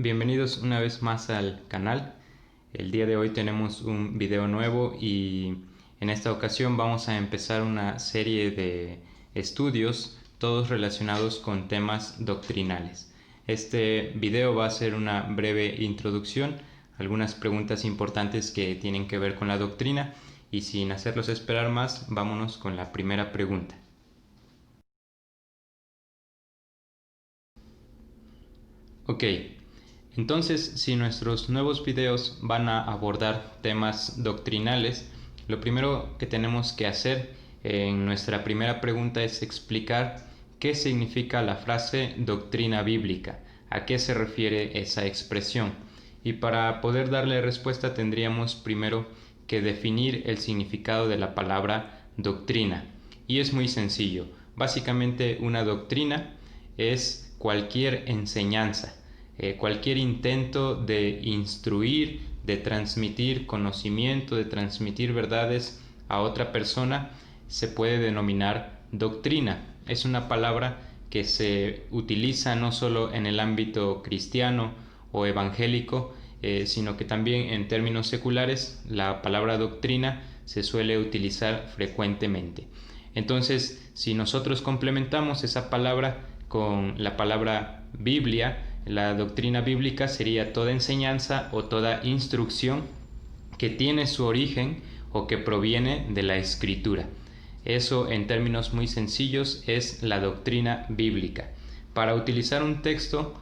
Bienvenidos una vez más al canal. El día de hoy tenemos un video nuevo y en esta ocasión vamos a empezar una serie de estudios, todos relacionados con temas doctrinales. Este video va a ser una breve introducción, algunas preguntas importantes que tienen que ver con la doctrina, y sin hacerlos esperar más, vámonos con la primera pregunta. Ok, entonces si nuestros nuevos videos van a abordar temas doctrinales, lo primero que tenemos que hacer en nuestra primera pregunta es explicar qué significa la frase doctrina bíblica, a qué se refiere esa expresión. Y para poder darle respuesta tendríamos primero que definir el significado de la palabra doctrina. Y es muy sencillo. Básicamente una doctrina es cualquier enseñanza, cualquier intento de instruir, de transmitir conocimiento, de transmitir verdades a otra persona, se puede denominar doctrina. Es una palabra que se utiliza no solo en el ámbito cristiano o evangélico, sino que también en términos seculares la palabra doctrina se suele utilizar frecuentemente. Entonces, si nosotros complementamos esa palabra con la palabra Biblia, la doctrina bíblica sería toda enseñanza o toda instrucción que tiene su origen o que proviene de la Escritura. Eso, en términos muy sencillos, es la doctrina bíblica. Para utilizar un texto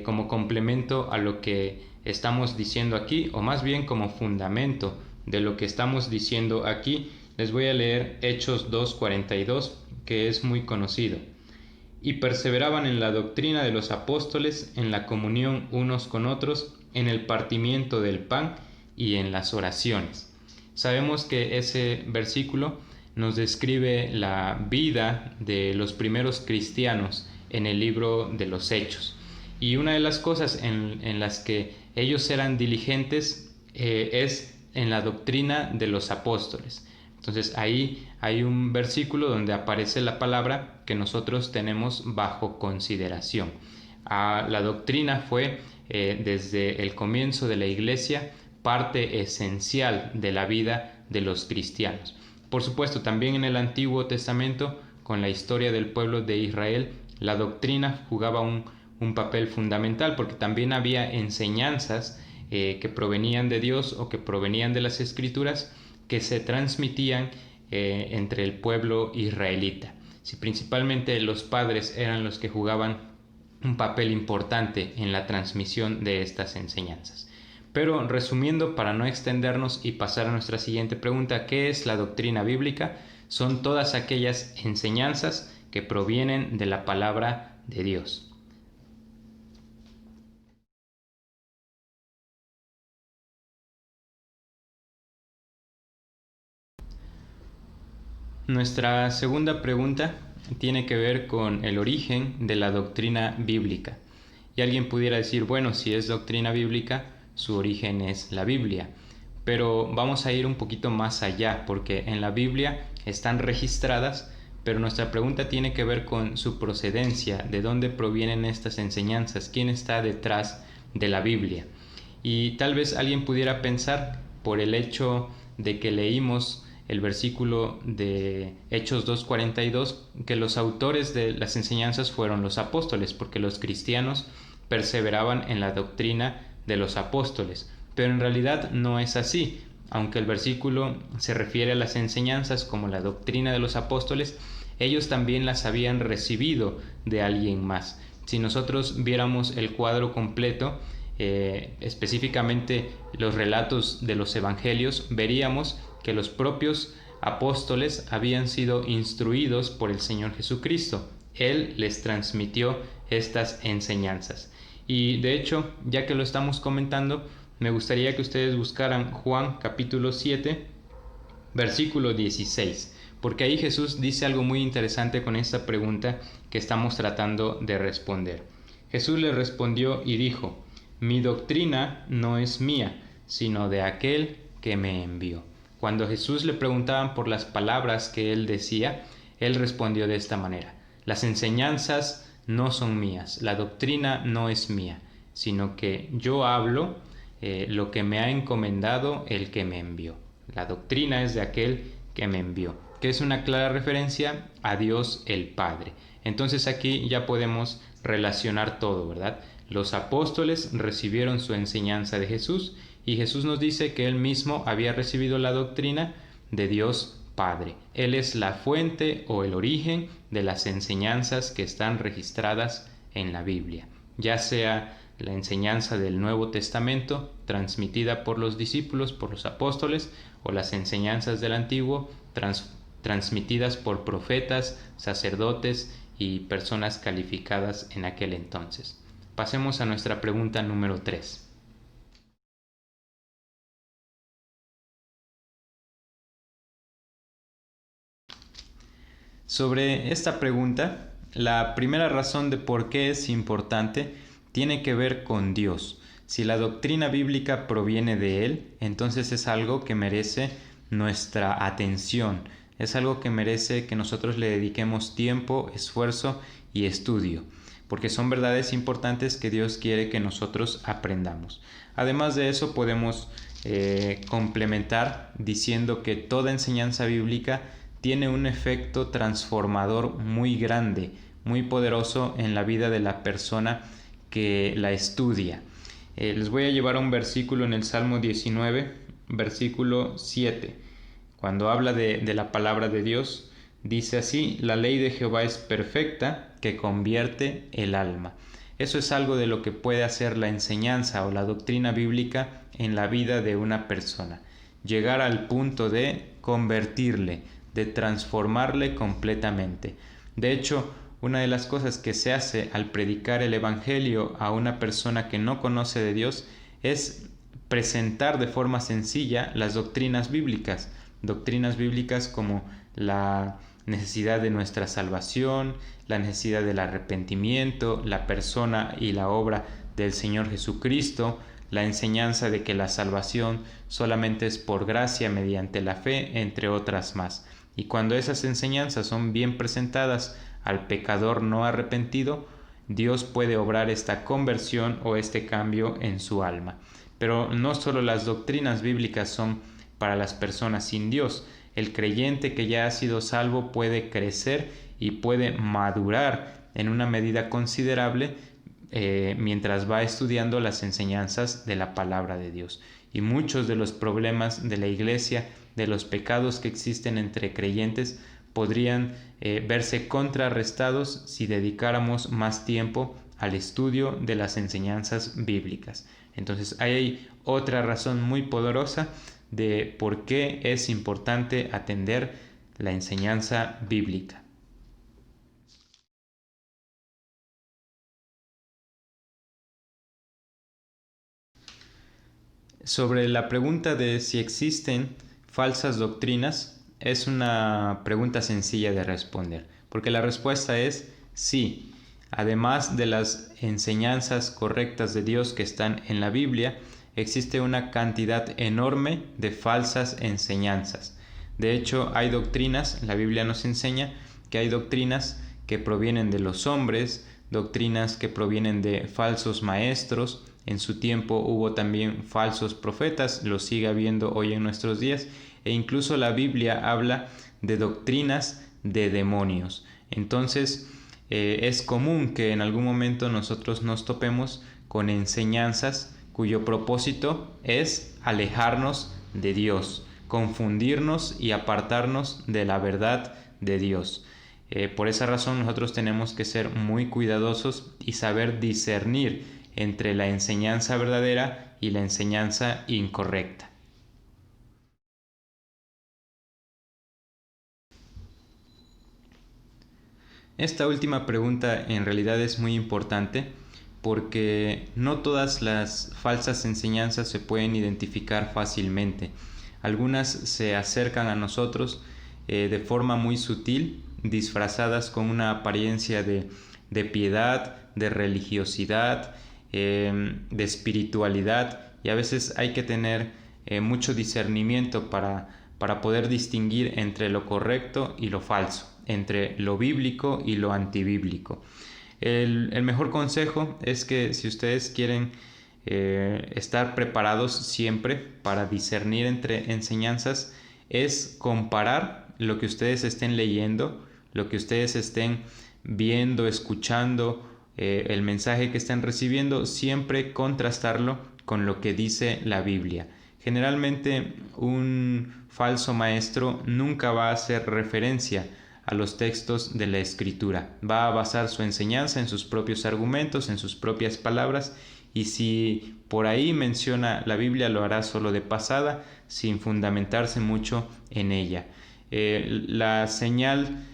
como complemento a lo que estamos diciendo aquí, o más bien como fundamento de lo que estamos diciendo aquí, les voy a leer Hechos 2:42, que es muy conocido. Y perseveraban en la doctrina de los apóstoles, en la comunión unos con otros, en el partimiento del pan y en las oraciones. Sabemos que ese versículo nos describe la vida de los primeros cristianos en el libro de los Hechos. Y una de las cosas en las que ellos eran diligentes es en la doctrina de los apóstoles. Entonces ahí hay un versículo donde aparece la palabra que nosotros tenemos bajo consideración. La doctrina fue desde el comienzo de la iglesia parte esencial de la vida de los cristianos. Por supuesto, también en el Antiguo Testamento, con la historia del pueblo de Israel, la doctrina jugaba un papel fundamental porque también había enseñanzas que provenían de Dios o que provenían de las Escrituras que se transmitían entre el pueblo israelita. Si principalmente los padres eran los que jugaban un papel importante en la transmisión de estas enseñanzas. Pero resumiendo, para no extendernos y pasar a nuestra siguiente pregunta, ¿qué es la doctrina bíblica? Son todas aquellas enseñanzas que provienen de la palabra de Dios. Nuestra segunda pregunta tiene que ver con el origen de la doctrina bíblica. Y alguien pudiera decir, bueno, si es doctrina bíblica, su origen es la Biblia. Pero vamos a ir un poquito más allá, porque en la Biblia están registradas, pero nuestra pregunta tiene que ver con su procedencia, de dónde provienen estas enseñanzas, quién está detrás de la Biblia. Y tal vez alguien pudiera pensar, por el hecho de que leímos el versículo de Hechos 2:42, que los autores de las enseñanzas fueron los apóstoles, porque los cristianos perseveraban en la doctrina de los apóstoles. Pero en realidad no es así. Aunque el versículo se refiere a las enseñanzas como la doctrina de los apóstoles, ellos también las habían recibido de alguien más. Si nosotros viéramos el cuadro completo, específicamente los relatos de los evangelios, veríamos que los propios apóstoles habían sido instruidos por el Señor Jesucristo. Él les transmitió estas enseñanzas. Y de hecho, ya que lo estamos comentando, me gustaría que ustedes buscaran Juan capítulo 7, versículo 16, porque ahí Jesús dice algo muy interesante con esta pregunta que estamos tratando de responder. Jesús le respondió y dijo: mi doctrina no es mía, sino de aquel que me envió. Cuando Jesús le preguntaban por las palabras que él decía, él respondió de esta manera: las enseñanzas no son mías, la doctrina no es mía, sino que yo hablo lo que me ha encomendado el que me envió. La doctrina es de aquel que me envió, que es una clara referencia a Dios el Padre. Entonces aquí ya podemos relacionar todo, ¿verdad? Los apóstoles recibieron su enseñanza de Jesús y Jesús nos dice que él mismo había recibido la doctrina de Dios Padre. Él es la fuente o el origen de las enseñanzas que están registradas en la Biblia, ya sea la enseñanza del Nuevo Testamento transmitida por los discípulos, por los apóstoles, o las enseñanzas del Antiguo transmitidas por profetas, sacerdotes y personas calificadas en aquel entonces. Pasemos a nuestra pregunta número 3. Sobre esta pregunta, la primera razón de por qué es importante tiene que ver con Dios. Si la doctrina bíblica proviene de Él, entonces es algo que merece nuestra atención, es algo que merece que nosotros le dediquemos tiempo, esfuerzo y estudio, porque son verdades importantes que Dios quiere que nosotros aprendamos. Además de eso, podemos complementar diciendo que toda enseñanza bíblica tiene un efecto transformador muy grande, muy poderoso en la vida de la persona que la estudia. Les voy a llevar a un versículo en el Salmo 19, versículo 7. Cuando habla de la palabra de Dios, dice así: la ley de Jehová es perfecta, que convierte el alma. Eso es algo de lo que puede hacer la enseñanza o la doctrina bíblica en la vida de una persona. Llegar al punto de convertirle, de transformarle completamente. De hecho, una de las cosas que se hace al predicar el Evangelio a una persona que no conoce de Dios es presentar de forma sencilla las doctrinas bíblicas como la necesidad de nuestra salvación, la necesidad del arrepentimiento, la persona y la obra del Señor Jesucristo, la enseñanza de que la salvación solamente es por gracia mediante la fe, entre otras más. Y cuando esas enseñanzas son bien presentadas al pecador no arrepentido, Dios puede obrar esta conversión o este cambio en su alma. Pero no solo las doctrinas bíblicas son para las personas sin Dios. El creyente que ya ha sido salvo puede crecer y puede madurar en una medida considerable mientras va estudiando las enseñanzas de la palabra de Dios. Y muchos de los problemas de la iglesia, de los pecados que existen entre creyentes, podrían verse contrarrestados si dedicáramos más tiempo al estudio de las enseñanzas bíblicas. Entonces hay otra razón muy poderosa de por qué es importante atender la enseñanza bíblica. Sobre la pregunta de si existen falsas doctrinas, es una pregunta sencilla de responder, porque la respuesta es sí. Además de las enseñanzas correctas de Dios que están en la Biblia, existe una cantidad enorme de falsas enseñanzas. De hecho, hay doctrinas, la Biblia nos enseña que hay doctrinas que provienen de los hombres, doctrinas que provienen de falsos maestros. En su tiempo hubo también falsos profetas, lo sigue habiendo hoy en nuestros días, e incluso la Biblia habla de doctrinas de demonios. Entonces, es común que en algún momento nosotros nos topemos con enseñanzas cuyo propósito es alejarnos de Dios, confundirnos y apartarnos de la verdad de Dios. Por esa razón nosotros tenemos que ser muy cuidadosos y saber discernir entre la enseñanza verdadera y la enseñanza incorrecta. Esta última pregunta en realidad es muy importante porque no todas las falsas enseñanzas se pueden identificar fácilmente. Algunas se acercan a nosotros de forma muy sutil, disfrazadas con una apariencia de piedad, de religiosidad, de espiritualidad, y a veces hay que tener mucho discernimiento para poder distinguir entre lo correcto y lo falso, entre lo bíblico y lo antibíblico. El mejor consejo es que si ustedes quieren estar preparados siempre para discernir entre enseñanzas, es comparar lo que ustedes estén leyendo, lo que ustedes estén viendo, escuchando, el mensaje que estén recibiendo, siempre contrastarlo con lo que dice la Biblia. Generalmente un falso maestro nunca va a hacer referencia a los textos de la Escritura. Va a basar su enseñanza en sus propios argumentos, en sus propias palabras, y si por ahí menciona la Biblia, lo hará solo de pasada, sin fundamentarse mucho en ella. La señal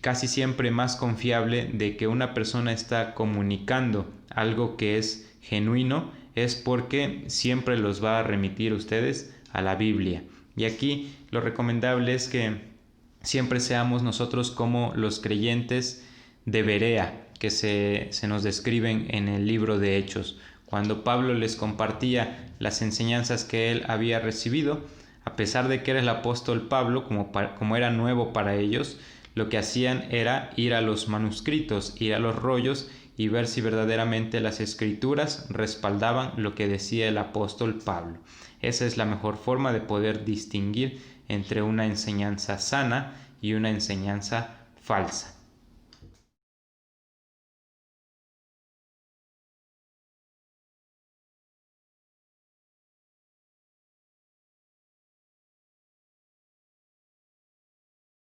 casi siempre más confiable de que una persona está comunicando algo que es genuino es porque siempre los va a remitir ustedes a la Biblia. Y aquí lo recomendable es que siempre seamos nosotros como los creyentes de Berea que se nos describen en el libro de Hechos. Cuando Pablo les compartía las enseñanzas que él había recibido, a pesar de que era el apóstol Pablo, como era nuevo para ellos, lo que hacían era ir a los manuscritos, ir a los rollos y ver si verdaderamente las escrituras respaldaban lo que decía el apóstol Pablo. Esa es la mejor forma de poder distinguir entre una enseñanza sana y una enseñanza falsa.